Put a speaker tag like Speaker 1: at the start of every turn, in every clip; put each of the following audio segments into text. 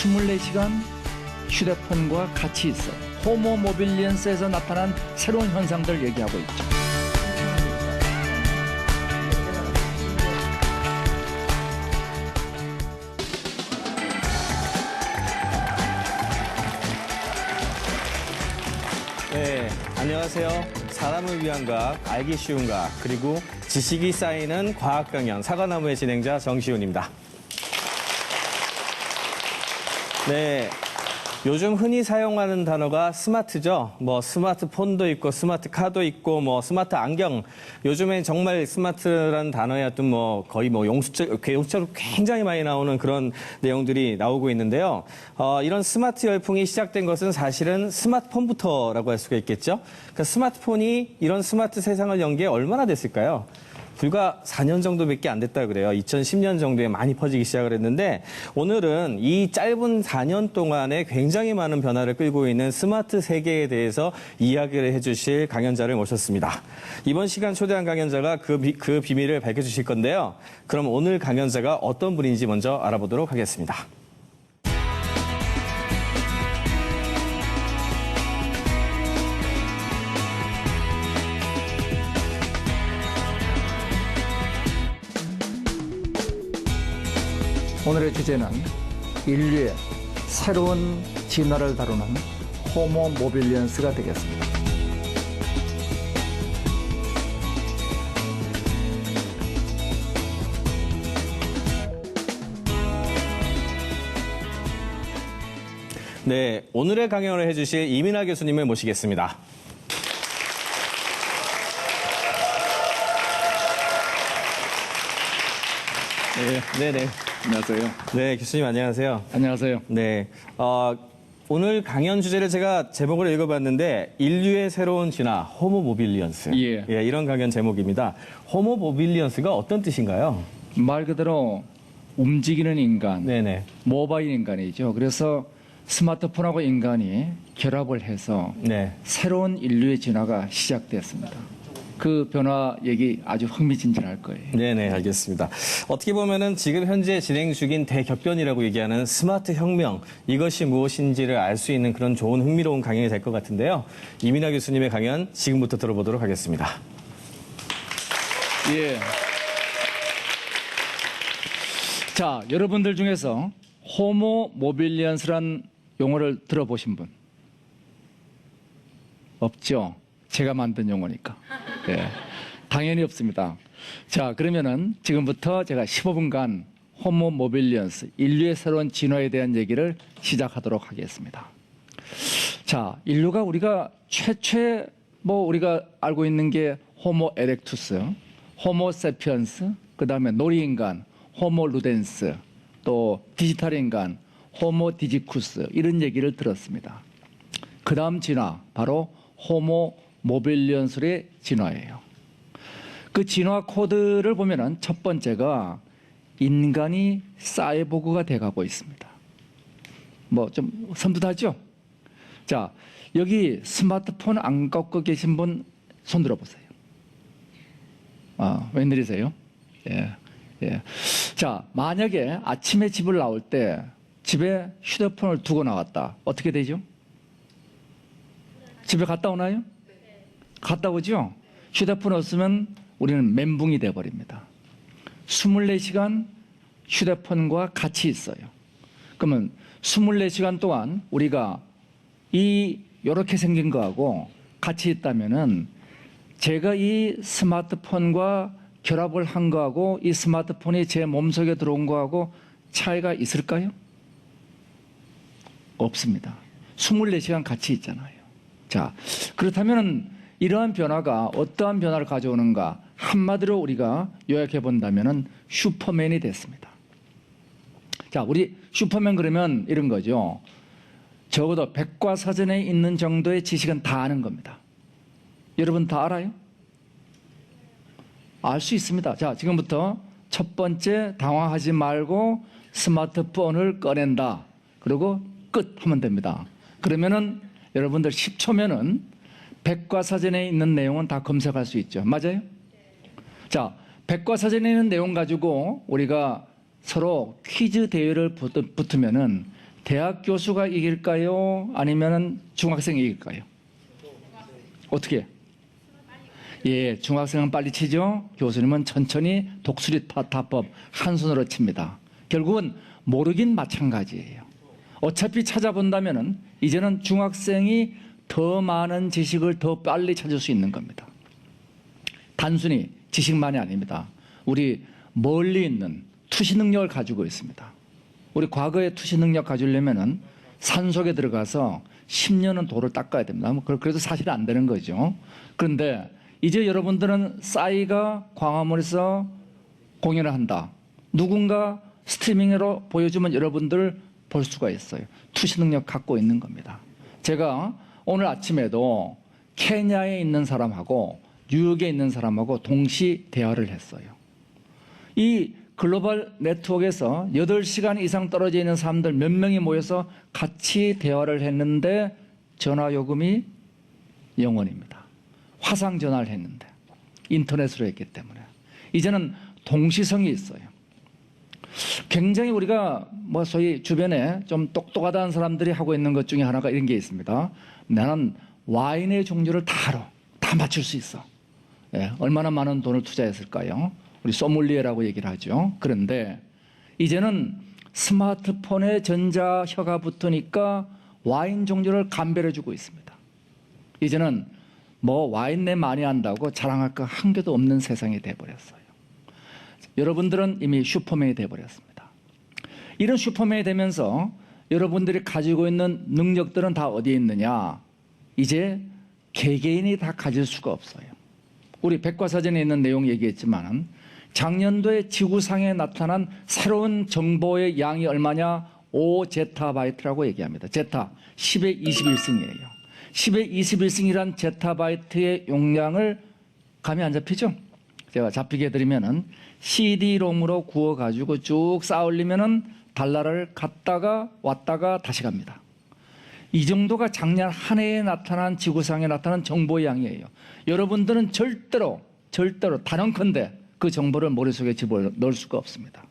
Speaker 1: 24시간 휴대폰과 같이 있어요. 호모 모빌리언스에서 나타난 새로운 현상들을 얘기하고 있죠.
Speaker 2: 네, 안녕하세요. 사람을 위한 과학, 알기 쉬운 과학, 그리고 지식이 쌓이는 과학 강연 사과나무의 진행자 정시훈입니다. 네, 요즘 흔히 사용하는 단어가 스마트죠. 스마트폰도 있고 스마트카도 있고 스마트 안경. 요즘엔 정말 스마트라는 단어에 어떤 거의 용수처럼 굉장히 많이 나오는 그런 내용들이 나오고 있는데요. 이런 스마트 열풍이 시작된 것은 사실은 스마트폰부터라고 할 수가 있겠죠. 그러니까 스마트폰이 이런 스마트 세상을 연 게 얼마나 됐을까요? 불과 4년 정도밖에 안 됐다 그래요. 2010년 정도에 많이 퍼지기 시작을 했는데 오늘은 이 짧은 4년 동안에 굉장히 많은 변화를 끌고 있는 스마트 세계에 대해서 이야기를 해주실 강연자를 모셨습니다. 이번 시간 초대한 강연자가 그 비밀을 밝혀주실 건데요. 그럼 오늘 강연자가 어떤 분인지 먼저 알아보도록 하겠습니다.
Speaker 1: 오늘의 주제는 인류의 새로운 진화를 다루는 호모 모빌리언스가 되겠습니다.
Speaker 2: 네, 오늘의 강연을 해주실 이민하 교수님을 모시겠습니다. 네.
Speaker 1: 안녕하세요.
Speaker 2: 네, 교수님 안녕하세요.
Speaker 1: 안녕하세요.
Speaker 2: 네, 오늘 강연 주제를 제가 제목을 읽어봤는데 인류의 새로운 진화, 호모 모빌리언스.
Speaker 1: 예.
Speaker 2: 이런 강연 제목입니다. 호모 모빌리언스가 어떤 뜻인가요?
Speaker 1: 말 그대로 움직이는 인간,
Speaker 2: 네네.
Speaker 1: 모바일 인간이죠. 그래서 스마트폰하고 인간이 결합을 해서
Speaker 2: 네.
Speaker 1: 새로운 인류의 진화가 시작됐습니다. 그 변화 얘기 아주 흥미진진할 거예요.
Speaker 2: 네네, 알겠습니다. 어떻게 보면은 지금 현재 진행 중인 대격변이라고 얘기하는 스마트 혁명, 이것이 무엇인지를 알 수 있는 그런 좋은 흥미로운 강연이 될 것 같은데요. 이민하 교수님의 강연 지금부터 들어보도록 하겠습니다.
Speaker 1: 예. 자, 여러분들 중에서 호모 모빌리언스란 용어를 들어보신 분? 없죠? 제가 만든 용어니까. 예, 당연히 없습니다. 자, 그러면은 지금부터 제가 15분간 호모 모빌리언스, 인류의 새로운 진화에 대한 얘기를 시작하도록 하겠습니다. 자, 인류가 우리가 최초의 우리가 알고 있는 게 호모 에렉투스, 호모 세피언스, 그 다음에 놀이인간, 호모 루덴스, 또 디지털 인간, 호모 디지쿠스 이런 얘기를 들었습니다. 그 다음 진화, 바로 호모 모빌리언스의 진화예요. 그 진화 코드를 보면은 첫 번째가 인간이 사이보그가 돼가고 있습니다. 좀 섬뜩하죠? 자, 여기 스마트폰 안 갖고 계신 분 손 들어보세요. 웬일이세요? 예. 자, 만약에 아침에 집을 나올 때 집에 휴대폰을 두고 나왔다. 어떻게 되죠? 집에 갔다 오나요? 갔다 오죠? 휴대폰 없으면 우리는 멘붕이 돼버립니다. 24시간 휴대폰과 같이 있어요. 그러면 24시간 동안 우리가 이렇게 생긴 거하고 같이 있다면은 제가 이 스마트폰과 결합을 한 거하고 이 스마트폰이 제 몸속에 들어온 거하고 차이가 있을까요? 없습니다. 24시간 같이 있잖아요. 자, 그렇다면 이러한 변화가 어떠한 변화를 가져오는가? 한마디로 우리가 요약해 본다면 슈퍼맨이 됐습니다. 자, 우리 슈퍼맨 그러면 이런 거죠. 적어도 백과사전에 있는 정도의 지식은 다 아는 겁니다. 여러분 다 알아요? 알 수 있습니다. 자, 지금부터 첫 번째 당황하지 말고 스마트폰을 꺼낸다. 그리고 끝 하면 됩니다. 그러면은 여러분들 10초면은 백과사전에 있는 내용은 다 검색할 수 있죠. 맞아요? 자, 백과사전에 있는 내용 가지고 우리가 서로 퀴즈 대회를 붙으면은 대학 교수가 이길까요? 아니면 중학생이 이길까요? 어떻게? 예, 중학생은 빨리 치죠. 교수님은 천천히 독수리 타법 한 손으로 칩니다. 결국은 모르긴 마찬가지예요. 어차피 찾아본다면은 이제는 중학생이 더 많은 지식을 더 빨리 찾을 수 있는 겁니다. 단순히 지식만이 아닙니다. 우리 멀리 있는 투시 능력을 가지고 있습니다. 우리 과거의 투시 능력 가지려면은 산속에 들어가서 10년은 돌을 닦아야 됩니다. 그래도 사실 안 되는 거죠. 그런데 이제 여러분들은 싸이가 광화문에서 공연을 한다. 누군가 스트리밍으로 보여주면 여러분들 볼 수가 있어요. 투시 능력 갖고 있는 겁니다. 제가 오늘 아침에도 케냐에 있는 사람하고 뉴욕에 있는 사람하고 동시 대화를 했어요. 이 글로벌 네트워크에서 8시간 이상 떨어져 있는 사람들 몇 명이 모여서 같이 대화를 했는데 전화 요금이 0원입니다. 화상 전화를 했는데 인터넷으로 했기 때문에 이제는 동시성이 있어요. 굉장히 우리가 뭐 소위 주변에 좀 똑똑하다는 사람들이 하고 있는 것 중에 하나가 이런 게 있습니다. 나는 와인의 종류를 다 알아. 다 맞출 수 있어. 예, 얼마나 많은 돈을 투자했을까요? 우리 소믈리에라고 얘기를 하죠. 그런데 이제는 스마트폰에 전자혀가 붙으니까 와인 종류를 감별해 주고 있습니다. 이제는 뭐 와인내 많이 한다고 자랑할 거 한 개도 없는 세상이 돼버렸어요. 여러분들은 이미 슈퍼맨이 돼버렸습니다. 이런 슈퍼맨이 되면서 여러분들이 가지고 있는 능력들은 다 어디에 있느냐? 이제 개개인이 다 가질 수가 없어요. 우리 백과사전에 있는 내용 얘기했지만 작년도에 지구상에 나타난 새로운 정보의 양이 얼마냐? 5제타바이트라고 얘기합니다. 제타 10의 21승이에요. 10의 21승이란 제타바이트의 용량을 감이 안 잡히죠? 제가 잡히게 해드리면은 CD롬으로 구워가지고 쭉 쌓아 올리면은 달나라를 갔다가 왔다가 다시 갑니다. 이 정도가 작년 한 해에 나타난 지구상에 나타난 정보의 양이에요. 여러분들은 절대로 단언컨대 그 정보를 머릿속에 집어넣을 수가 없습니다.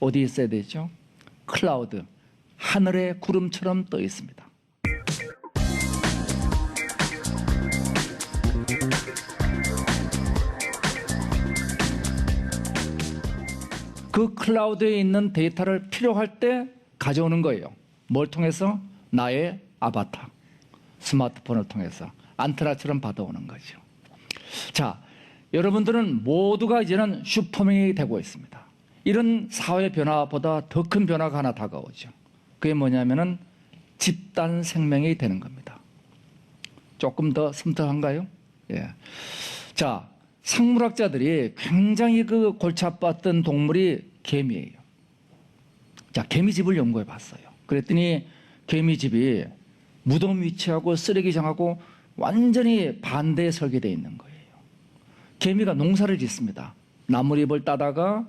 Speaker 1: 어디에 있어야 되죠? 클라우드, 하늘의 구름처럼 떠 있습니다. 그 클라우드에 있는 데이터를 필요할 때 가져오는 거예요. 뭘 통해서? 나의 아바타, 스마트폰을 통해서 안테나처럼 받아오는 거죠. 자, 여러분들은 모두가 이제는 슈퍼맨이 되고 있습니다. 이런 사회 변화보다 더 큰 변화가 하나 다가오죠. 그게 뭐냐면은 집단 생명이 되는 겁니다. 조금 더 섬뜩한가요? 예. 자, 생물학자들이 굉장히 그 골치 아팠던 동물이 개미예요. 자, 개미집을 연구해 봤어요. 그랬더니 개미집이 무덤 위치하고 쓰레기장하고 완전히 반대에 설계되어 있는 거예요. 개미가 농사를 짓습니다. 나뭇잎을 따다가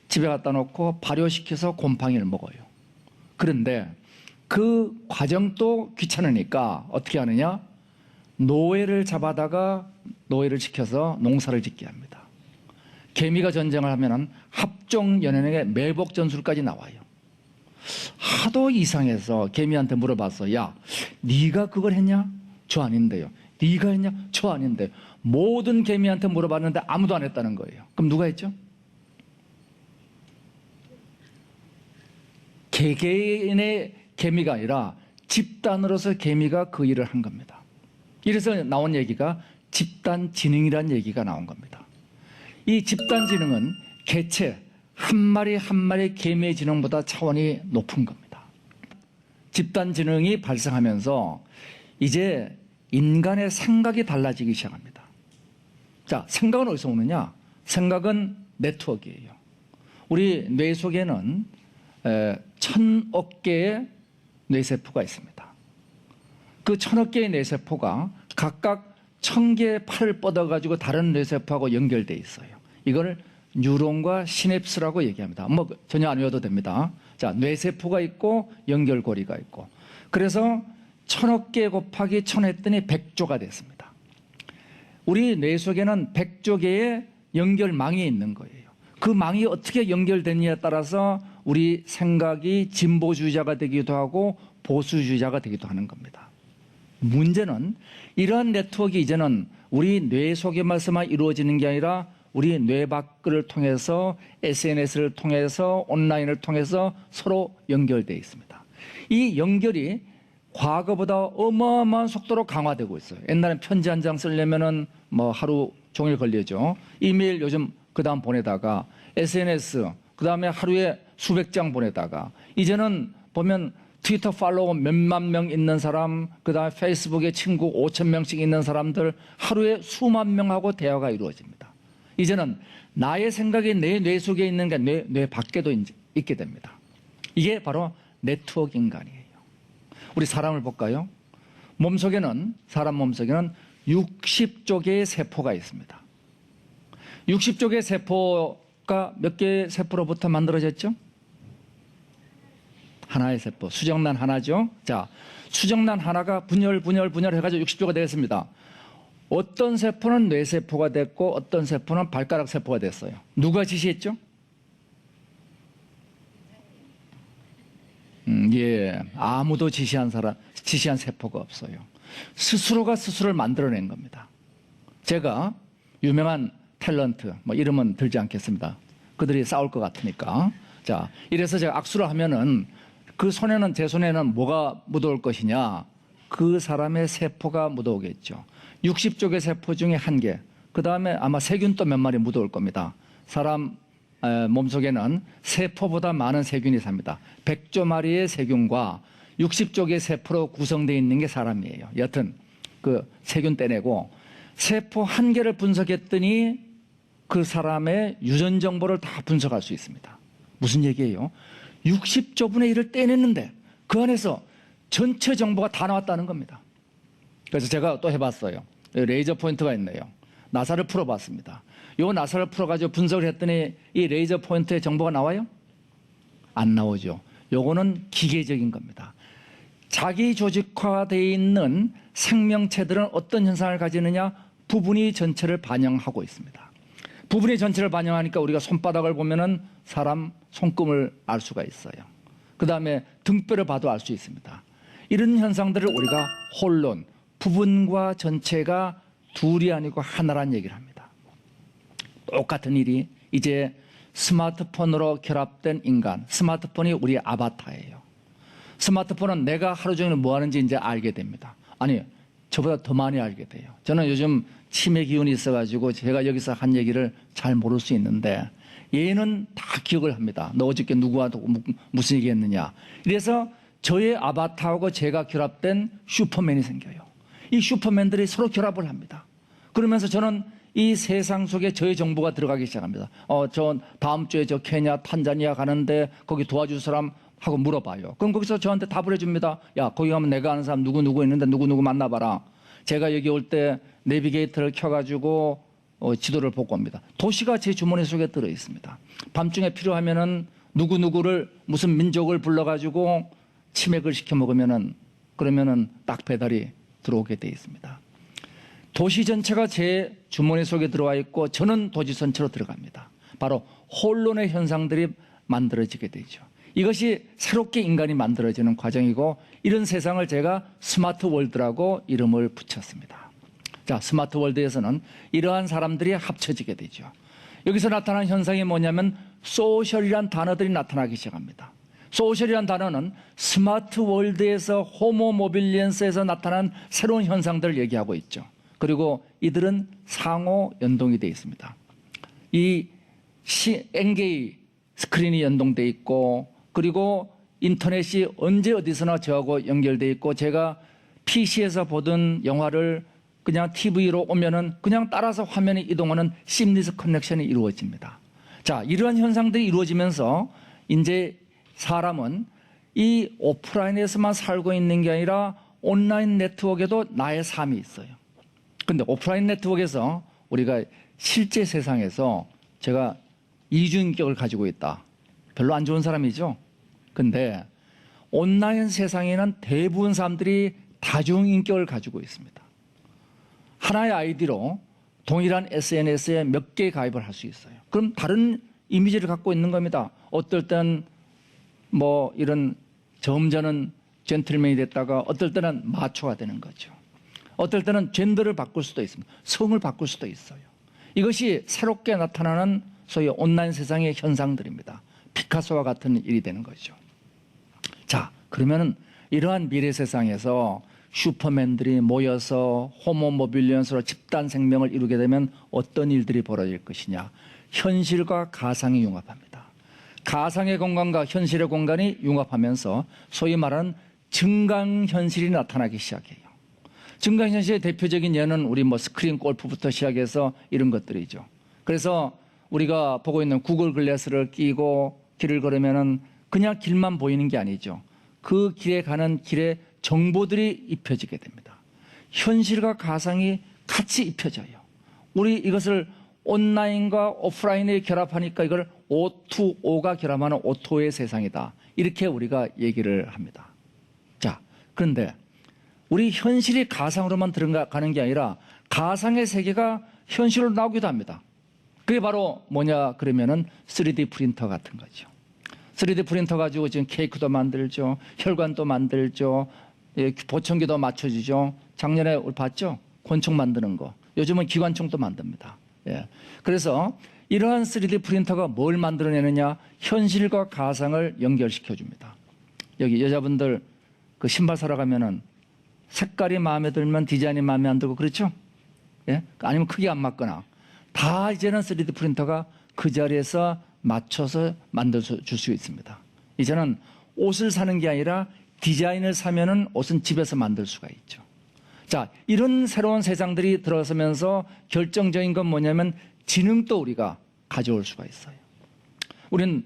Speaker 1: 집에 갖다 놓고 발효시켜서 곰팡이를 먹어요. 그런데 그 과정도 귀찮으니까 어떻게 하느냐? 노예를 잡아다가 노예를 시켜서 농사를 짓게 합니다. 개미가 전쟁을 하면은 합종연연의 매복 전술까지 나와요. 하도 이상해서 개미한테 물어봤어. 야, 네가 그걸 했냐? 저 아닌데요. 네가 했냐? 저 아닌데. 모든 개미한테 물어봤는데 아무도 안 했다는 거예요. 그럼 누가 했죠? 개개인의 개미가 아니라 집단으로서 개미가 그 일을 한 겁니다. 이래서 나온 얘기가 집단지능이라는 얘기가 나온 겁니다. 이 집단지능은 개체 한 마리 한 마리 개미의 지능보다 차원이 높은 겁니다. 집단지능이 발생하면서 이제 인간의 생각이 달라지기 시작합니다. 자, 생각은 어디서 오느냐? 생각은 네트워크예요. 우리 뇌 속에는 1000억 개의 뇌세포가 있습니다. 그 1000억 개의 뇌세포가 각각 1000개의 팔을 뻗어가지고 다른 뇌세포하고 연결되어 있어요. 이걸 뉴런과 시냅스라고 얘기합니다. 뭐 전혀 안 외워도 됩니다. 자, 뇌세포가 있고 연결고리가 있고. 그래서 1000억 개 곱하기 1000 했더니 100조가 됐습니다. 우리 뇌 속에는 100조 개의 연결망이 있는 거예요. 그 망이 어떻게 연결됐냐에 따라서 우리 생각이 진보주의자가 되기도 하고 보수주의자가 되기도 하는 겁니다. 문제는 이러한 네트워크가 이제는 우리 뇌 속에만 이루어지는 게 아니라 우리 뇌 밖을 통해서 SNS를 통해서 온라인을 통해서 서로 연결되어 있습니다. 이 연결이 과거보다 어마어마한 속도로 강화되고 있어요. 옛날엔 편지 한 장 쓰려면은 뭐 하루 종일 걸리죠. 이메일 요즘 그다음 보내다가 SNS 그다음에 하루에 수백 장 보내다가 이제는 보면 트위터 팔로워 몇만 명 있는 사람 그다음에 페이스북에 친구 5천 명씩 있는 사람들 하루에 수만 명하고 대화가 이루어집니다. 이제는 나의 생각이 내 뇌 속에 있는 게 뇌 밖에도 있게 됩니다. 이게 바로 네트워크 인간이에요. 우리 사람을 볼까요? 사람 몸속에는 60조 개의 세포가 있습니다. 60조 개의 세포가 몇 개의 세포로부터 만들어졌죠? 하나의 세포, 수정란 하나죠. 자, 수정란 하나가 분열 해가지고 60조가 되겠습니다. 어떤 세포는 뇌세포가 됐고 어떤 세포는 발가락 세포가 됐어요. 누가 지시했죠? 예, 아무도 지시한 세포가 없어요. 스스로가 스스로를 만들어낸 겁니다. 제가 유명한 탤런트, 뭐 이름은 들지 않겠습니다. 그들이 싸울 것 같으니까. 자, 이래서 제가 악수를 하면은 제 손에는 뭐가 묻어올 것이냐? 그 사람의 세포가 묻어오겠죠. 60조 개 세포 중에 1개. 그 다음에 아마 세균 또 몇 마리 묻어올 겁니다. 사람 몸속에는 세포보다 많은 세균이 삽니다. 100조 마리의 세균과 60조 개의 세포로 구성되어 있는 게 사람이에요. 여튼 그 세균 떼내고 세포 1개를 분석했더니 그 사람의 유전 정보를 다 분석할 수 있습니다. 무슨 얘기예요? 60조 분의 1을 떼냈는데 그 안에서 전체 정보가 다 나왔다는 겁니다. 그래서 제가 또 해봤어요. 레이저 포인터가 있네요. 나사를 풀어봤습니다. 요 나사를 풀어가지고 분석을 했더니 이 레이저 포인터의 정보가 나와요? 안 나오죠. 요거는 기계적인 겁니다. 자기 조직화되어 있는 생명체들은 어떤 현상을 가지느냐? 부분이 전체를 반영하고 있습니다. 부분이 전체를 반영하니까 우리가 손바닥을 보면은 사람 손금을 알 수가 있어요. 그 다음에 등뼈를 봐도 알 수 있습니다. 이런 현상들을 우리가 홀론, 부분과 전체가 둘이 아니고 하나란 얘기를 합니다. 똑같은 일이 이제 스마트폰으로 결합된 인간, 스마트폰이 우리의 아바타예요. 스마트폰은 내가 하루 종일 뭐 하는지 이제 알게 됩니다. 아니, 저보다 더 많이 알게 돼요. 저는 요즘 치매 기운이 있어가지고 제가 여기서 한 얘기를 잘 모를 수 있는데 얘는 다 기억을 합니다. 너 어저께 누구와 무슨 얘기 했느냐. 이래서 저의 아바타하고 제가 결합된 슈퍼맨이 생겨요. 이 슈퍼맨들이 서로 결합을 합니다. 그러면서 저는 이 세상 속에 저의 정보가 들어가기 시작합니다. 저 다음 주에 저 케냐, 탄자니아 가는데 거기 도와줄 사람 하고 물어봐요. 그럼 거기서 저한테 답을 해줍니다. 야, 거기 가면 내가 아는 사람 누구 있는데 누구 만나봐라. 제가 여기 올 때 내비게이터를 켜가지고 지도를 보고 옵니다. 도시가 제 주머니 속에 들어 있습니다. 밤중에 필요하면은 누구를 무슨 민족을 불러가지고 치맥을 시켜 먹으면은 그러면은 딱 배달이 들어오게 돼 있습니다. 도시 전체가 제 주머니 속에 들어와 있고 저는 도시 전체로 들어갑니다. 바로 홀론의 현상들이 만들어지게 되죠. 이것이 새롭게 인간이 만들어지는 과정이고 이런 세상을 제가 스마트 월드라고 이름을 붙였습니다. 자, 스마트 월드에서는 이러한 사람들이 합쳐지게 되죠. 여기서 나타난 현상이 뭐냐면 소셜이란 단어들이 나타나기 시작합니다. 소셜이란 단어는 스마트 월드에서 호모 모빌리언스에서 나타난 새로운 현상들을 얘기하고 있죠. 그리고 이들은 상호 연동이 되어 있습니다. 이 엔게이 스크린이 연동되어 있고 그리고 인터넷이 언제 어디서나 저하고 연결되어 있고 제가 PC에서 보던 영화를 그냥 TV로 오면은 그냥 따라서 화면이 이동하는 심리스 커넥션이 이루어집니다. 자, 이러한 현상들이 이루어지면서 이제 사람은 이 오프라인에서만 살고 있는 게 아니라 온라인 네트워크에도 나의 삶이 있어요. 근데 오프라인 네트워크에서 우리가 실제 세상에서 제가 이중인격을 가지고 있다. 별로 안 좋은 사람이죠. 근데 온라인 세상에는 대부분 사람들이 다중인격을 가지고 있습니다. 하나의 아이디로 동일한 SNS에 몇 개 가입을 할 수 있어요. 그럼 다른 이미지를 갖고 있는 겁니다. 어떨 땐 뭐 이런 점잖은 젠틀맨이 됐다가 어떨 때는 마초가 되는 거죠. 어떨 때는 젠더를 바꿀 수도 있습니다. 성을 바꿀 수도 있어요. 이것이 새롭게 나타나는 소위 온라인 세상의 현상들입니다. 피카소와 같은 일이 되는 거죠. 자, 그러면은 이러한 미래 세상에서 슈퍼맨들이 모여서 호모 모빌리언스로 집단 생명을 이루게 되면 어떤 일들이 벌어질 것이냐. 현실과 가상이 융합합니다. 가상의 공간과 현실의 공간이 융합하면서 소위 말하는 증강현실이 나타나기 시작해요. 증강현실의 대표적인 예는 우리 뭐 스크린 골프부터 시작해서 이런 것들이죠. 그래서 우리가 보고 있는 구글 글래스를 끼고 길을 걸으면은 그냥 길만 보이는 게 아니죠. 그 길에 가는 길에 정보들이 입혀지게 됩니다. 현실과 가상이 같이 입혀져요. 우리 이것을 온라인과 오프라인에 결합하니까 이걸 O2O가 결합하는 O2O의 세상이다. 이렇게 우리가 얘기를 합니다. 자, 그런데 우리 현실이 가상으로만 들어가는 게 아니라 가상의 세계가 현실로 나오기도 합니다. 그게 바로 뭐냐 그러면은 3D 프린터 같은 거죠. 3D 프린터 가지고 지금 케이크도 만들죠. 혈관도 만들죠. 예, 보청기도 맞춰주죠. 작년에 우리 봤죠? 권총 만드는 거. 요즘은 기관총도 만듭니다. 예. 그래서 이러한 3D 프린터가 뭘 만들어내느냐? 현실과 가상을 연결시켜 줍니다. 여기 여자분들 그 신발 사러 가면은 색깔이 마음에 들면 디자인이 마음에 안 들고 그렇죠? 예? 아니면 크게 안 맞거나 다 이제는 3D 프린터가 그 자리에서 맞춰서 만들어 줄 수 있습니다. 이제는 옷을 사는 게 아니라 디자인을 사면은 옷은 집에서 만들 수가 있죠. 자, 이런 새로운 세상들이 들어서면서 결정적인 건 뭐냐면 지능도 우리가 가져올 수가 있어요. 우리는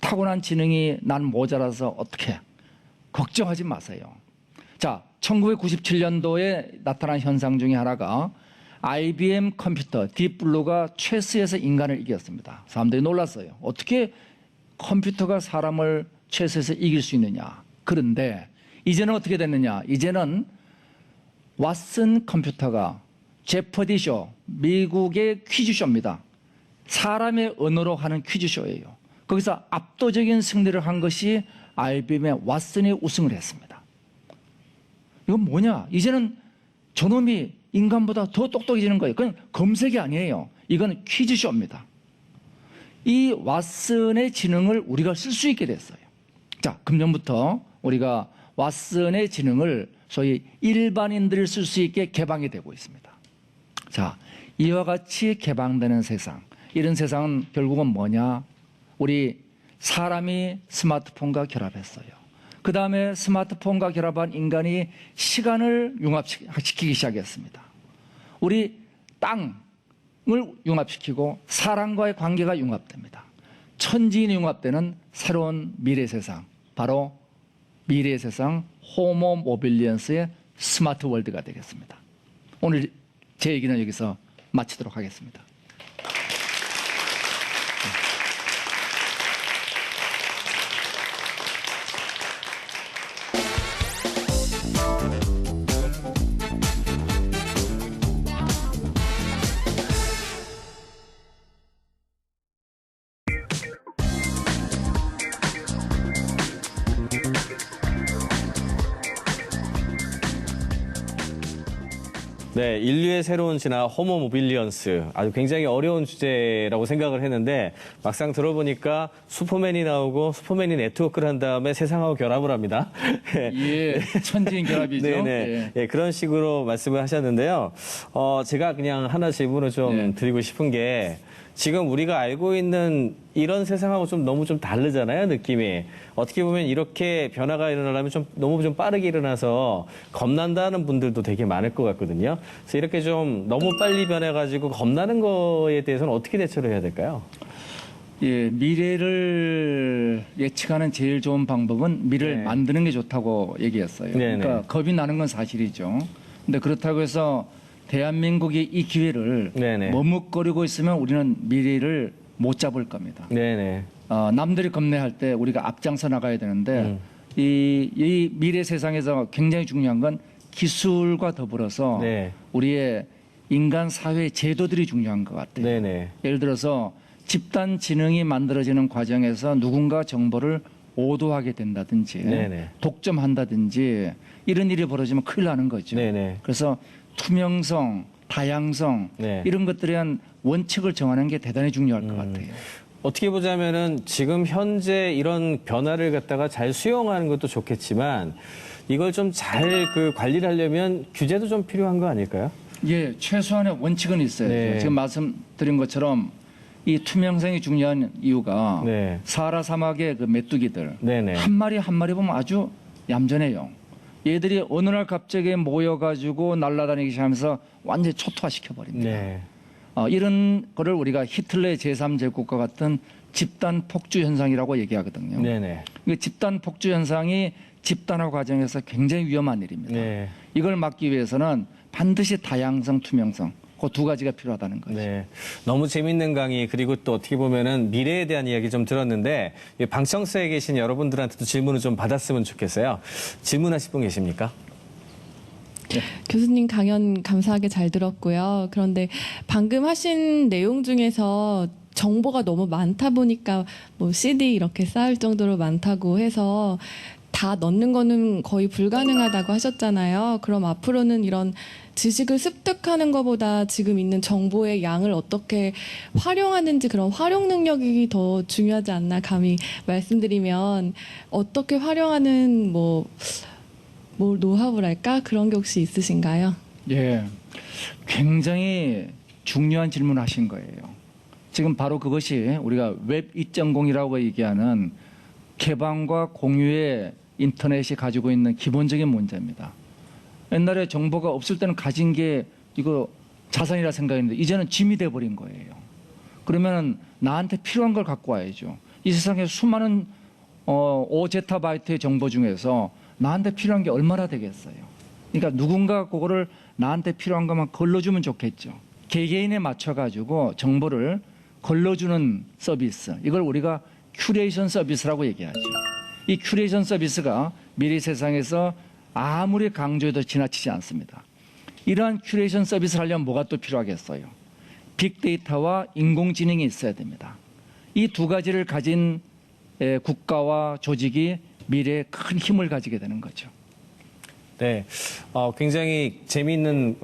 Speaker 1: 타고난 지능이 난 모자라서 어떻게 걱정하지 마세요. 자, 1997년도에 나타난 현상 중에 하나가 IBM 컴퓨터 딥블루가 체스에서 인간을 이겼습니다. 사람들이 놀랐어요. 어떻게 컴퓨터가 사람을 체스에서 이길 수 있느냐. 그런데 이제는 어떻게 됐느냐. 이제는 왓슨 컴퓨터가 제퍼디쇼, 미국의 퀴즈쇼입니다. 사람의 언어로 하는 퀴즈쇼예요. 거기서 압도적인 승리를 한 것이 IBM의 왓슨이 우승을 했습니다. 이건 뭐냐? 이제는 저놈이 인간보다 더 똑똑해지는 거예요. 그건 검색이 아니에요. 이건 퀴즈쇼입니다. 이 왓슨의 지능을 우리가 쓸 수 있게 됐어요. 자, 금년부터 우리가 왓슨의 지능을 소위 일반인들이 쓸 수 있게 개방이 되고 있습니다. 자, 이와 같이 개방되는 세상, 이런 세상은 결국은 뭐냐? 우리 사람이 스마트폰과 결합했어요. 그 다음에 스마트폰과 결합한 인간이 시간을 융합시키기 시작했습니다. 우리 땅을 융합시키고 사람과의 관계가 융합됩니다. 천지인이 융합되는 새로운 미래 세상, 바로 미래의 세상 호모 모빌리언스의 스마트 월드가 되겠습니다. 오늘 제 얘기는 여기서 마치도록 하겠습니다.
Speaker 2: 네, 인류의 새로운 진화 호모 모빌리언스 아주 굉장히 어려운 주제라고 생각을 했는데 막상 들어보니까 슈퍼맨이 나오고 슈퍼맨이 네트워크를 한 다음에 세상하고 결합을 합니다.
Speaker 1: 예, 천지인 결합이죠.
Speaker 2: 네네. 예, 그런 식으로 말씀을 하셨는데요. 제가 그냥 하나 질문을 좀 드리고 싶은 게 지금 우리가 알고 있는 이런 세상하고 너무 다르잖아요, 느낌이. 어떻게 보면 이렇게 변화가 일어나려면 너무 빠르게 일어나서 겁난다는 분들도 되게 많을 것 같거든요. 그래서 이렇게 너무 빨리 변해가지고 겁나는 거에 대해서는 어떻게 대처를 해야 될까요?
Speaker 1: 예, 미래를 예측하는 제일 좋은 방법은 미래를 만드는 게 좋다고 얘기했어요.
Speaker 2: 네네.
Speaker 1: 그러니까 겁이 나는 건 사실이죠. 근데 그렇다고 해서 대한민국이 이 기회를 머뭇거리고 있으면 우리는 미래를 못 잡을 겁니다.
Speaker 2: 네네.
Speaker 1: 남들이 겁내할 때 우리가 앞장서 나가야 되는데 이 미래 세상에서 굉장히 중요한 건 기술과 더불어서 우리의 인간 사회 제도들이 중요한 것 같아요.
Speaker 2: 네네.
Speaker 1: 예를 들어서 집단 지능이 만들어지는 과정에서 누군가 정보를 오도하게 된다든지
Speaker 2: 네네.
Speaker 1: 독점한다든지 이런 일이 벌어지면 큰일 나는 거죠.
Speaker 2: 네네.
Speaker 1: 그래서 투명성, 다양성
Speaker 2: 네.
Speaker 1: 이런 것들에 대한 원칙을 정하는 게 대단히 중요할 것 같아요.
Speaker 2: 어떻게 보자면은 지금 현재 이런 변화를 갖다가 잘 수용하는 것도 좋겠지만 이걸 좀 잘 관리를 하려면 규제도 좀 필요한 거 아닐까요?
Speaker 1: 예, 최소한의 원칙은 있어야죠.
Speaker 2: 네.
Speaker 1: 지금 말씀드린 것처럼 이 투명성이 중요한 이유가
Speaker 2: 네.
Speaker 1: 사하라 사막의 그 메뚜기들
Speaker 2: 네네.
Speaker 1: 한 마리 한 마리 보면 아주 얌전해요. 얘들이 어느 날 갑자기 모여가지고 날아다니기 시작하면서 완전히 초토화시켜 버립니다.
Speaker 2: 네.
Speaker 1: 이런 거를 우리가 히틀러의 제3제국과 같은 집단 폭주 현상이라고 얘기하거든요.
Speaker 2: 네네.
Speaker 1: 이 집단 폭주 현상이 집단화 과정에서 굉장히 위험한 일입니다.
Speaker 2: 네.
Speaker 1: 이걸 막기 위해서는 반드시 다양성, 투명성 그 두 가지가 필요하다는 거죠.
Speaker 2: 네. 너무 재밌는 강의 그리고 또 어떻게 보면은 미래에 대한 이야기 좀 들었는데 이 방청석에 계신 여러분들한테도 질문을 좀 받았으면 좋겠어요. 질문하실 분 계십니까?
Speaker 3: 교수님 강연 감사하게 잘 들었고요. 그런데 방금 하신 내용 중에서 정보가 너무 많다 보니까 뭐 CD 이렇게 쌓을 정도로 많다고 해서 다 넣는 거는 거의 불가능하다고 하셨잖아요. 그럼 앞으로는 이런 지식을 습득하는 것보다 지금 있는 정보의 양을 어떻게 활용하는지 그런 활용 능력이 더 중요하지 않나 감히 말씀드리면 어떻게 활용하는 뭐 노하우랄까 그런 게 혹시 있으신가요?
Speaker 1: 예, 굉장히 중요한 질문하신 거예요. 지금 바로 그것이 우리가 웹 2.0이라고 얘기하는 개방과 공유의 인터넷이 가지고 있는 기본적인 문제입니다. 옛날에 정보가 없을 때는 가진 게 이거 자산이라 생각했는데 이제는 짐이 돼버린 거예요. 그러면 나한테 필요한 걸 갖고 와야죠. 이 세상에 수많은 5제타바이트의 정보 중에서 나한테 필요한 게 얼마나 되겠어요. 그러니까 누군가 그거를 나한테 필요한 것만 걸러주면 좋겠죠. 개개인에 맞춰가지고 정보를 걸러주는 서비스, 이걸 우리가 큐레이션 서비스라고 얘기하죠. 이 큐레이션 서비스가 미래 세상에서 아무리 강조해도 지나치지 않습니다. 이러한 큐레이션 서비스를 하려면 뭐가 또 필요하겠어요? 빅데이터와 인공지능이 있어야 됩니다. 이 두 가지를 가진 국가와 조직이 미래에 큰 힘을 가지게 되는 거죠.
Speaker 2: 네, 굉장히 재미있는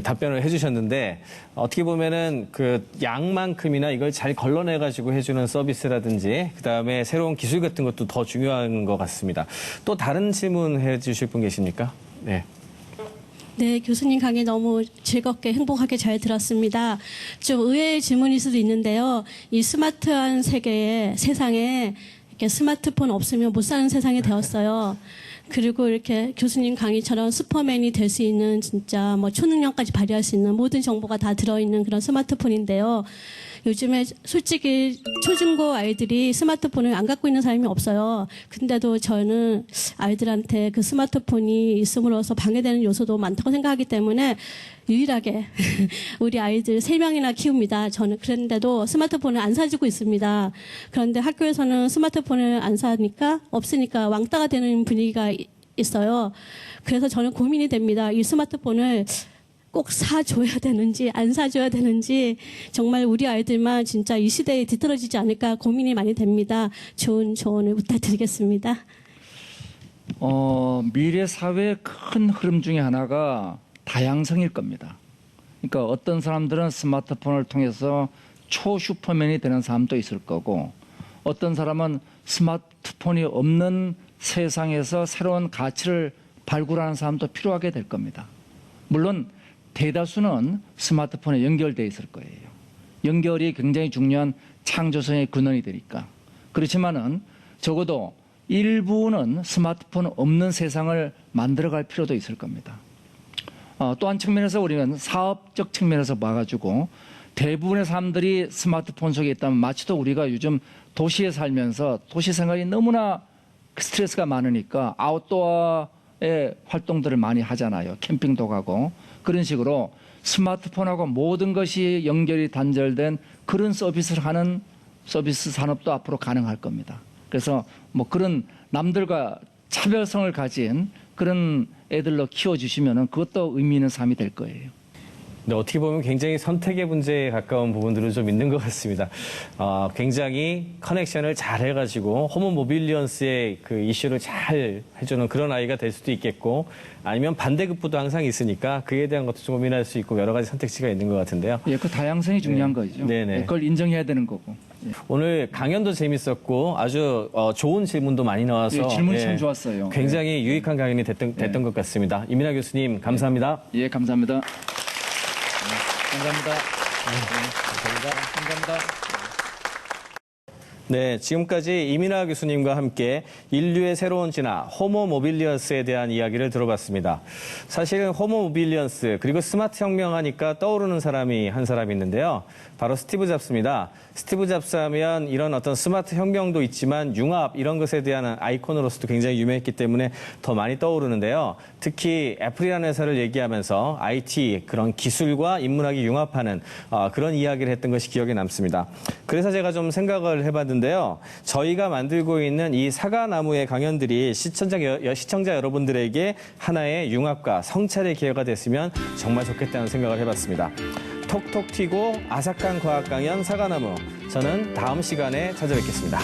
Speaker 2: 답변을 해주셨는데 어떻게 보면은 그 양만큼이나 이걸 잘 걸러내가지고 해주는 서비스라든지 그 다음에 새로운 기술 같은 것도 더 중요한 것 같습니다. 또 다른 질문 해주실 분 계십니까? 네.
Speaker 4: 네, 교수님 강의 너무 즐겁게 행복하게 잘 들었습니다. 좀 의외의 질문일 수도 있는데요. 이 스마트한 세상에 이렇게 스마트폰 없으면 못 사는 세상이 되었어요. 그리고 이렇게 교수님 강의처럼 슈퍼맨이 될 수 있는 진짜 뭐 초능력까지 발휘할 수 있는 모든 정보가 다 들어있는 그런 스마트폰인데요. 요즘에 솔직히 초중고 아이들이 스마트폰을 안 갖고 있는 사람이 없어요. 근데도 저는 아이들한테 그 스마트폰이 있음으로써 방해되는 요소도 많다고 생각하기 때문에 유일하게 우리 아이들 3명이나 키웁니다. 저는 그런데도 스마트폰을 안 사주고 있습니다. 그런데 학교에서는 스마트폰을 안 사니까 없으니까 왕따가 되는 분위기가 있어요. 그래서 저는 고민이 됩니다. 이 스마트폰을 꼭 사줘야 되는지 안 사줘야 되는지 정말 우리 아이들만 진짜 이 시대에 뒤떨어지지 않을까 고민이 많이 됩니다. 좋은 조언을 부탁드리겠습니다.
Speaker 1: 미래 사회의 큰 흐름 중에 하나가 다양성일 겁니다. 그러니까 어떤 사람들은 스마트폰을 통해서 초슈퍼맨이 되는 사람도 있을 거고 어떤 사람은 스마트폰이 없는 세상에서 새로운 가치를 발굴하는 사람도 필요하게 될 겁니다. 물론 대다수는 스마트폰에 연결되어 있을 거예요. 연결이 굉장히 중요한 창조성의 근원이 되니까. 그렇지만은 적어도 일부는 스마트폰 없는 세상을 만들어갈 필요도 있을 겁니다. 또 한 측면에서 우리는 사업적 측면에서 봐가지고 대부분의 사람들이 스마트폰 속에 있다면 마치도 우리가 요즘 도시에 살면서 도시 생활이 너무나 스트레스가 많으니까 아웃도어의 활동들을 많이 하잖아요. 캠핑도 가고. 그런 식으로 스마트폰하고 모든 것이 연결이 단절된 그런 서비스를 하는 서비스 산업도 앞으로 가능할 겁니다. 그래서 뭐 그런 남들과 차별성을 가진 그런 애들로 키워주시면 그것도 의미 있는 삶이 될 거예요.
Speaker 2: 근데 어떻게 보면 굉장히 선택의 문제에 가까운 부분들은 좀 있는 것 같습니다. 굉장히 커넥션을 잘 해가지고 호모 모빌리언스의 그 이슈를 잘 해주는 그런 아이가 될 수도 있겠고, 아니면 반대급부도 항상 있으니까 그에 대한 것도 좀 고민할 수 있고 여러 가지 선택지가 있는 것 같은데요.
Speaker 1: 예, 그 다양성이 중요한 거죠.
Speaker 2: 네네.
Speaker 1: 그걸 인정해야 되는 거고. 예.
Speaker 2: 오늘 강연도 재밌었고 아주 좋은 질문도 많이 나와서
Speaker 1: 예, 질문이 참 좋았어요.
Speaker 2: 굉장히 유익한 강연이 됐던 것 같습니다. 이민하 교수님 감사합니다.
Speaker 1: 예, 감사합니다. 감사합니다. 감사합니다.
Speaker 2: 네, 지금까지 이민하 교수님과 함께 인류의 새로운 진화, 호모 모빌리언스에 대한 이야기를 들어봤습니다. 사실은 호모 모빌리언스 그리고 스마트 혁명하니까 떠오르는 사람이 한 사람이 있는데요. 바로 스티브 잡스입니다. 스티브 잡스 하면 이런 어떤 스마트 혁명도 있지만 융합 이런 것에 대한 아이콘으로서도 굉장히 유명했기 때문에 더 많이 떠오르는데요. 특히 애플이라는 회사를 얘기하면서 IT 그런 기술과 인문학이 융합하는 그런 이야기를 했던 것이 기억에 남습니다. 그래서 제가 좀 생각을 해봤는데요. 저희가 만들고 있는 이 사과나무의 강연들이 시청자 여러분들에게 하나의 융합과 성찰의 기회가 됐으면 정말 좋겠다는 생각을 해봤습니다. 톡톡 튀고 아삭한 과학 강연 사과나무. 저는 다음 시간에 찾아뵙겠습니다.